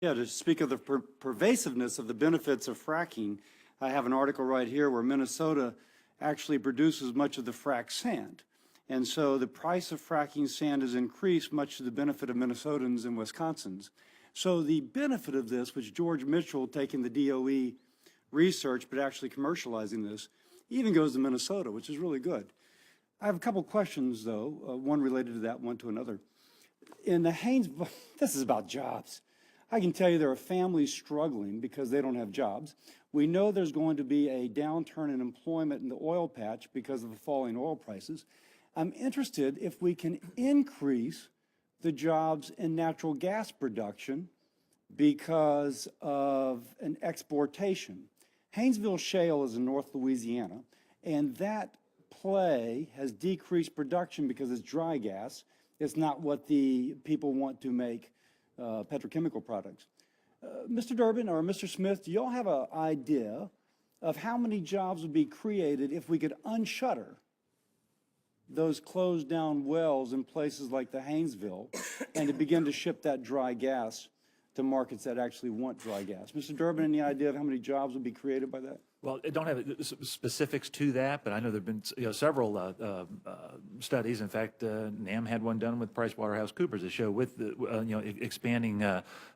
Yeah, to speak of the pervasiveness of the benefits of fracking, I have an article right here where Minnesota actually produces much of the frack sand. And so the price of fracking sand has increased much to the benefit of Minnesotans and Wisconsins. So the benefit of this, which George Mitchell, taking the DOE research but actually commercializing this, even goes to Minnesota, which is really good. I have a couple questions, though, one related to that, one to another. In the Haynesville, this is about jobs. I can tell you there are families struggling because they don't have jobs. We know there's going to be a downturn in employment in the oil patch because of the falling oil prices. I'm interested if we can increase the jobs in natural gas production because of an exportation. Haynesville Shale is in North Louisiana, and that play has decreased production because it's dry gas. It's not what the people want to make petrochemical products. Mr. Durbin or Mr. Smith, do y'all have an idea of how many jobs would be created if we could unshutter those closed down wells in places like the Haynesville and to begin to ship that dry gas to markets that actually want dry gas? Mr. Durbin, any idea of how many jobs would be created by that? Well, I don't have specifics to that, but I know there have been several studies. In fact, NAM had one done with PricewaterhouseCoopers that show with the, expanding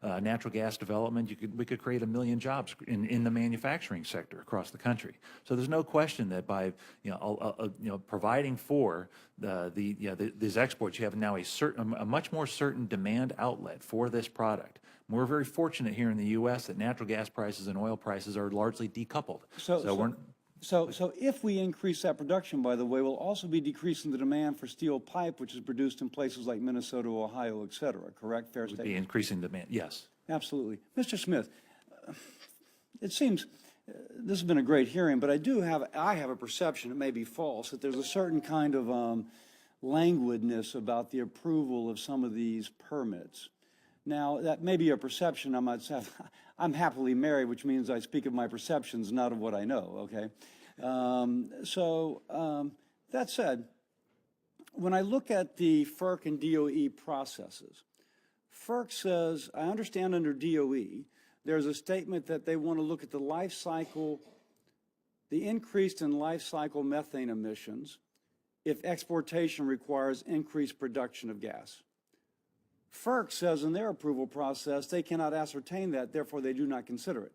natural gas development, we could create 1 million jobs in the manufacturing sector across the country. So there's no question that by providing for these exports, you have now a much more certain demand outlet for this product. We're very fortunate here in the U.S. that natural gas prices and oil prices are largely decoupled. So if we increase that production, by the way, we'll also be decreasing the demand for steel pipe, which is produced in places like Minnesota, Ohio, et cetera, correct? Fair statement? Would be increasing demand, yes. Absolutely. Mr. Smith, it seems this has been a great hearing, but I have a perception, it may be false, that there's a certain kind of languidness about the approval of some of these permits. Now, that may be a perception. I might say I'm happily married, which means I speak of my perceptions, not of what I know, okay? That said, when I look at the FERC and DOE processes, FERC says, I understand under DOE, there's a statement that they want to look at the life cycle, the increased in life cycle methane emissions if exportation requires increased production of gas. FERC says in their approval process they cannot ascertain that, therefore they do not consider it.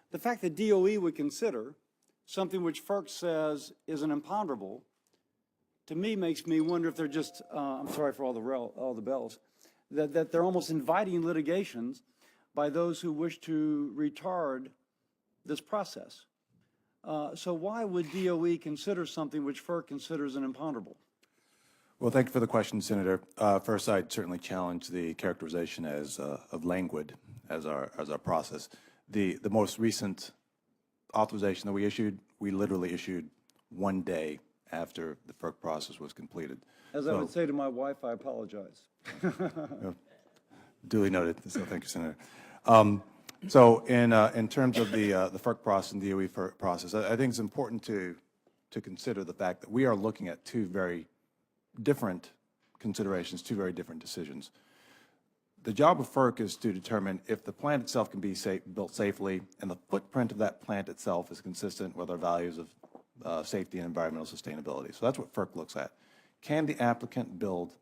The fact that DOE would consider something which FERC says is an imponderable, to me makes me wonder if they're just, I'm sorry for all the bells, that they're almost inviting litigations by those who wish to retard this process. So why would DOE consider something which FERC considers an imponderable? Well, thank you for the question, Senator. First, I'd certainly challenge the characterization of languid as our process. The most recent authorization that we issued, we literally issued 1 day after the FERC process was completed. As I would say to my wife, I apologize. Duly noted. So thank you, Senator. So in terms of the FERC process and DOE FERC process, I think it's important to consider the fact that we are looking at two very different considerations, two very different decisions. The job of FERC is to determine if the plant itself can be built safely and the footprint of that plant itself is consistent with our values of safety and environmental sustainability. So that's what FERC looks at. Can the applicant build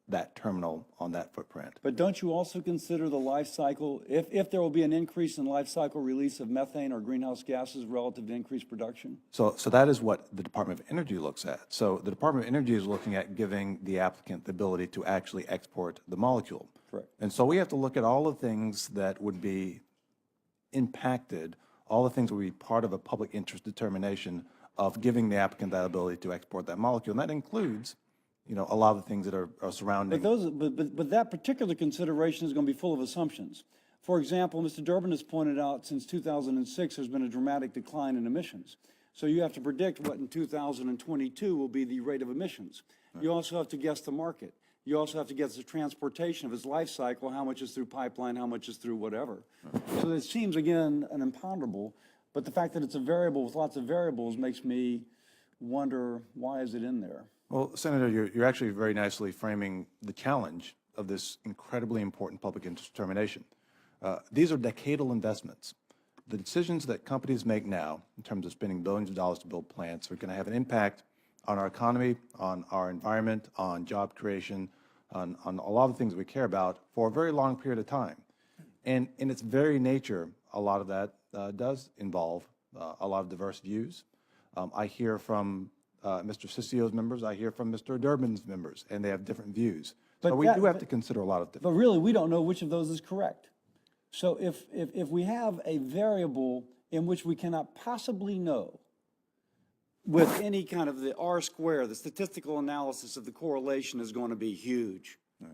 that terminal on that footprint? But don't you also consider the life cycle, if there will be an increase in life cycle release of methane or greenhouse gases relative to increased production? So that is what the Department of Energy looks at. So the Department of Energy is looking at giving the applicant the ability to actually export the molecule. Correct. And so we have to look at all the things that would be impacted, all the things that would be part of a public interest determination of giving the applicant that ability to export that molecule. And that includes a lot of the things that are surrounding. But that particular consideration is going to be full of assumptions. For example, Mr. Durbin has pointed out since 2006 there's been a dramatic decline in emissions. So you have to predict what in 2022 will be the rate of emissions. Right. You also have to guess the market. You also have to guess the transportation of its life cycle, how much is through pipeline, how much is through whatever. Right. So it seems, again, an imponderable, but the fact that it's a variable with lots of variables makes me wonder, why is it in there? Well, Senator, you're actually very nicely framing the challenge of this incredibly important public interest determination. These are decadal investments. The decisions that companies make now, in terms of spending billions of dollars to build plants, are going to have an impact on our economy, on our environment, on job creation, on a lot of things we care about for a very long period of time. And in its very nature, a lot of that does involve a lot of diverse views. I hear from Mr. Ciccio's members, I hear from Mr. Durbin's members, and they have different views. So we do have to consider a lot of different. But really, we don't know which of those is correct. So if we have a variable in which we cannot possibly know with any kind of the R square, the statistical analysis of the correlation is going to be huge. Right.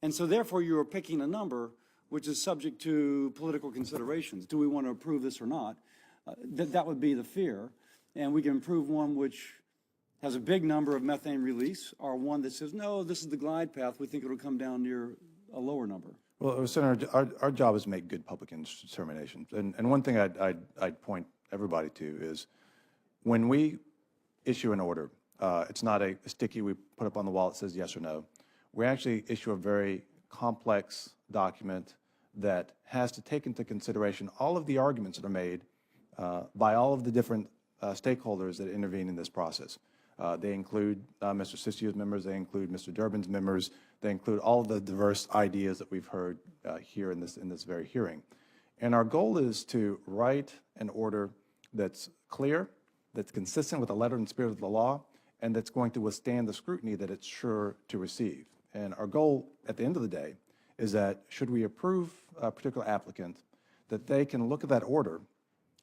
And so therefore you are picking a number which is subject to political considerations. Do we want to approve this or not? That would be the fear. And we can approve one which has a big number of methane release, or one that says, no, this is the glide path. We think it'll come down near a lower number. Well, Senator, our job is to make good public determinations. And one thing I'd point everybody to is when we issue an order, it's not a sticky we put up on the wall that says yes or no. We actually issue a very complex document that has to take into consideration all of the arguments that are made by all of the different stakeholders that intervene in this process. They include Mr. Ciccio's members, they include Mr. Durbin's members, they include all of the diverse ideas that we've heard here in this very hearing. And our goal is to write an order that's clear, that's consistent with the letter and spirit of the law, and that's going to withstand the scrutiny that it's sure to receive. And our goal at the end of the day is that should we approve a particular applicant, that they can look at that order,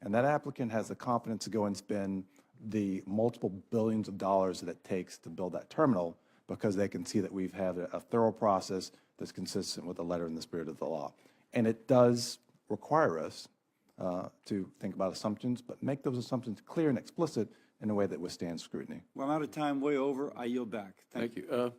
and that applicant has the confidence to go and spend the multiple billions of dollars that it takes to build that terminal, because they can see that we've had a thorough process that's consistent with the letter and the spirit of the law. And it does require us to think about assumptions, but make those assumptions clear and explicit in a way that withstands scrutiny. Well, I'm out of time, way over. I yield back. Thank you.